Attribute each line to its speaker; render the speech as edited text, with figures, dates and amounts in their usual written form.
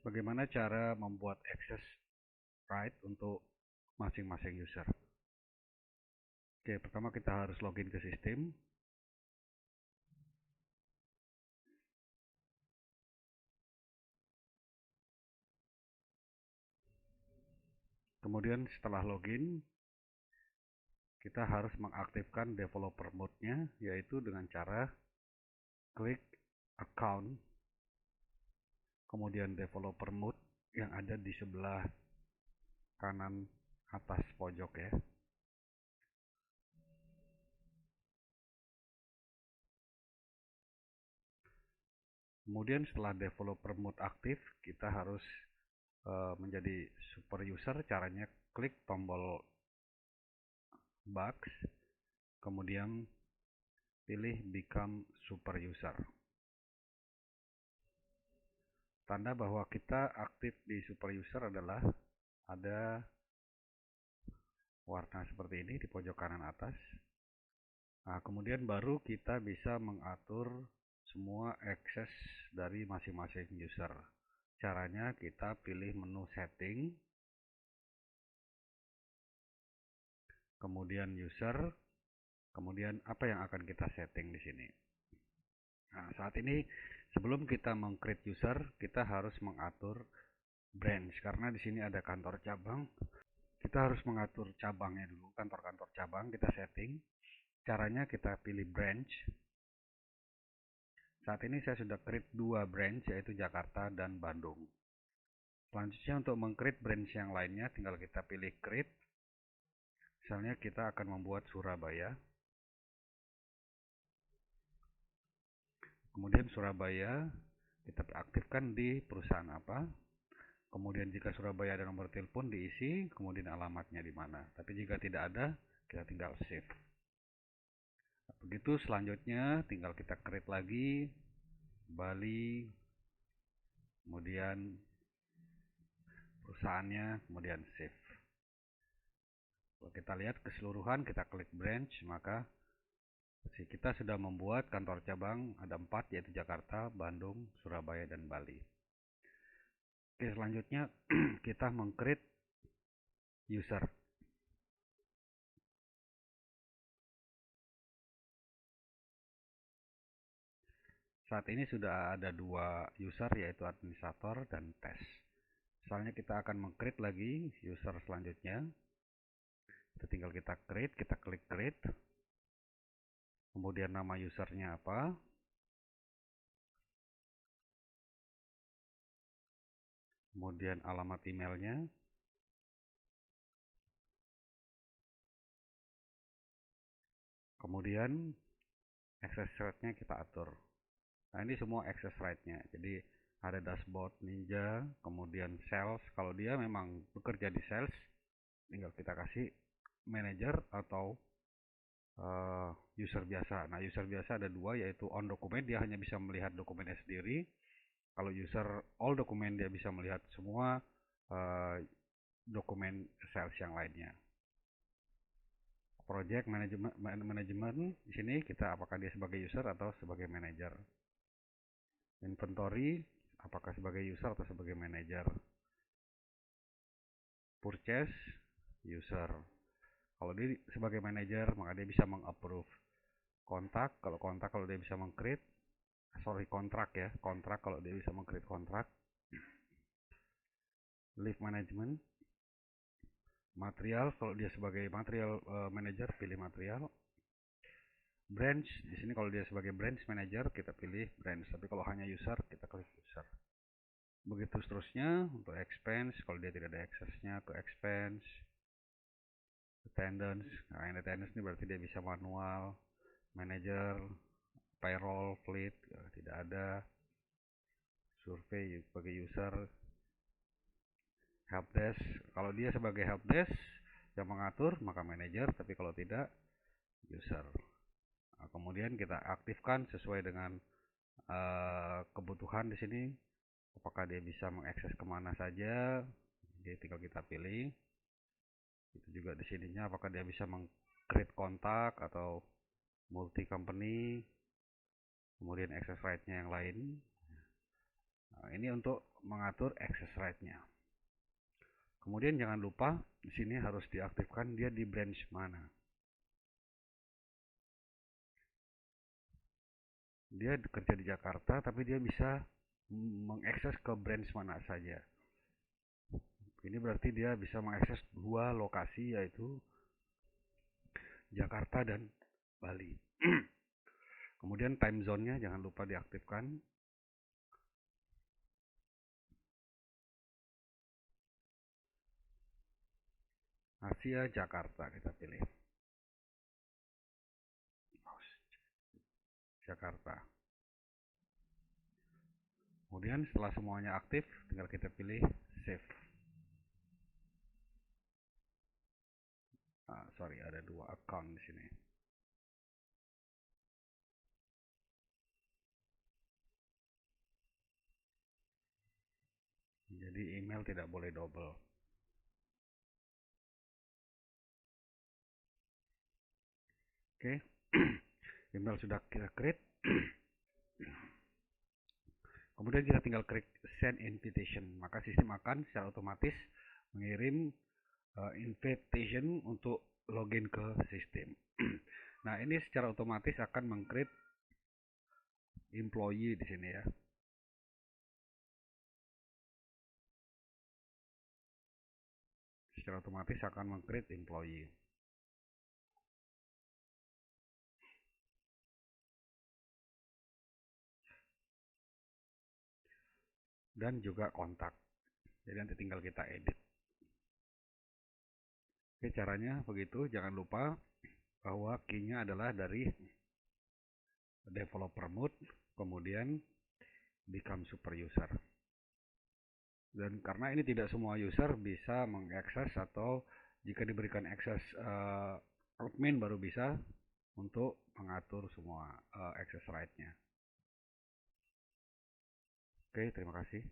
Speaker 1: Bagaimana cara membuat access right untuk masing-masing user? Oke, pertama kita harus login ke sistem. Kemudian setelah login, kita harus mengaktifkan developer mode-nya, yaitu dengan cara klik account, kemudian developer mode yang ada di sebelah kanan atas pojok ya. Kemudian setelah developer mode aktif, kita harus menjadi super user. Caranya klik tombol box, kemudian pilih become super user. Tanda bahwa kita aktif di super user adalah ada warna seperti ini di pojok kanan atas. Nah, kemudian baru kita bisa mengatur semua akses dari masing-masing user. Caranya kita pilih menu setting, kemudian user, kemudian apa yang akan kita setting di sini. Nah, saat ini sebelum kita meng-create user, kita harus mengatur branch karena di sini ada kantor cabang. Kita harus mengatur cabangnya dulu, kantor-kantor cabang kita setting. Caranya kita pilih branch. Saat ini saya sudah create 2 branch, yaitu Jakarta dan Bandung. Selanjutnya untuk meng-create branch yang lainnya tinggal kita pilih create. Misalnya kita akan membuat Surabaya. Kemudian Surabaya kita aktifkan di perusahaan apa. Kemudian jika Surabaya ada nomor telepon diisi, kemudian alamatnya di mana. Tapi jika tidak ada, kita tinggal save. Begitu selanjutnya tinggal kita create lagi Bali, kemudian perusahaannya, kemudian save. Kalau kita lihat keseluruhan, kita klik branch, maka kita sudah membuat kantor cabang ada 4, yaitu Jakarta, Bandung, Surabaya, dan Bali. Oke, selanjutnya kita meng-create user. Saat ini sudah ada 2 user, yaitu administrator dan tes. Misalnya kita akan meng-create lagi user selanjutnya. Itu tinggal kita create, kita klik create. Kemudian nama usernya apa. Kemudian alamat emailnya. Kemudian access rate-nya kita atur. Nah, ini semua access right-nya. Jadi ada dashboard Ninja, kemudian sales. Kalau dia memang bekerja di sales, tinggal kita kasih manager atau user biasa. Nah, user biasa ada 2, yaitu on dokumen, dia hanya bisa melihat dokumennya sendiri. Kalau user all dokumen, dia bisa melihat semua dokumen sales yang lainnya. Project management di sini kita apakah dia sebagai user atau sebagai manager. Inventory apakah sebagai user atau sebagai manager. Purchase user. Kalau dia sebagai manager maka dia bisa mengapprove. Kontak kalau dia bisa mengcreate kontrak ya. Kontrak kalau dia bisa mengcreate kontrak. Leave management. Material kalau dia sebagai material manager pilih material. Branch di sini kalau dia sebagai branch manager kita pilih branch, tapi kalau hanya user kita klik user. Begitu seterusnya untuk expense, kalau dia tidak ada aksesnya ke expense. Attendance, nah yang attendance ini berarti dia bisa manual. Manager, payroll, fleet tidak ada. Survei sebagai user. Helpdesk, kalau dia sebagai helpdesk yang mengatur maka manager, tapi kalau tidak user. Nah, kemudian kita aktifkan sesuai dengan kebutuhan di sini. Apakah dia bisa mengakses kemana saja, dia tinggal kita pilih. Itu juga di sininya apakah dia bisa meng-create kontak atau multi company, kemudian access right-nya yang lain. Nah, ini untuk mengatur access right-nya. Kemudian jangan lupa di sini harus diaktifkan dia di branch mana. Dia kerja di Jakarta, tapi dia bisa mengakses ke branch mana saja. Ini berarti dia bisa mengakses dua lokasi, yaitu Jakarta dan Bali. Kemudian time zone-nya jangan lupa diaktifkan. Asia Jakarta kita pilih. Jakarta. Kemudian setelah semuanya aktif, tinggal kita pilih save. Sorry, ada dua account di sini. Jadi email tidak boleh double. Oke, email sudah kita create. Kemudian kita tinggal klik send invitation, maka sistem akan secara otomatis mengirim invitation untuk login ke sistem. Nah, ini secara otomatis akan meng-create employee di sini ya. Secara otomatis akan meng-create employee. Dan juga kontak. Jadi nanti tinggal kita edit. Oke, caranya begitu. Jangan lupa bahwa key-nya adalah dari developer mode, kemudian become super user. Dan karena ini tidak semua user bisa mengakses, atau jika diberikan akses admin baru bisa untuk mengatur semua access right-nya. Oke, terima kasih.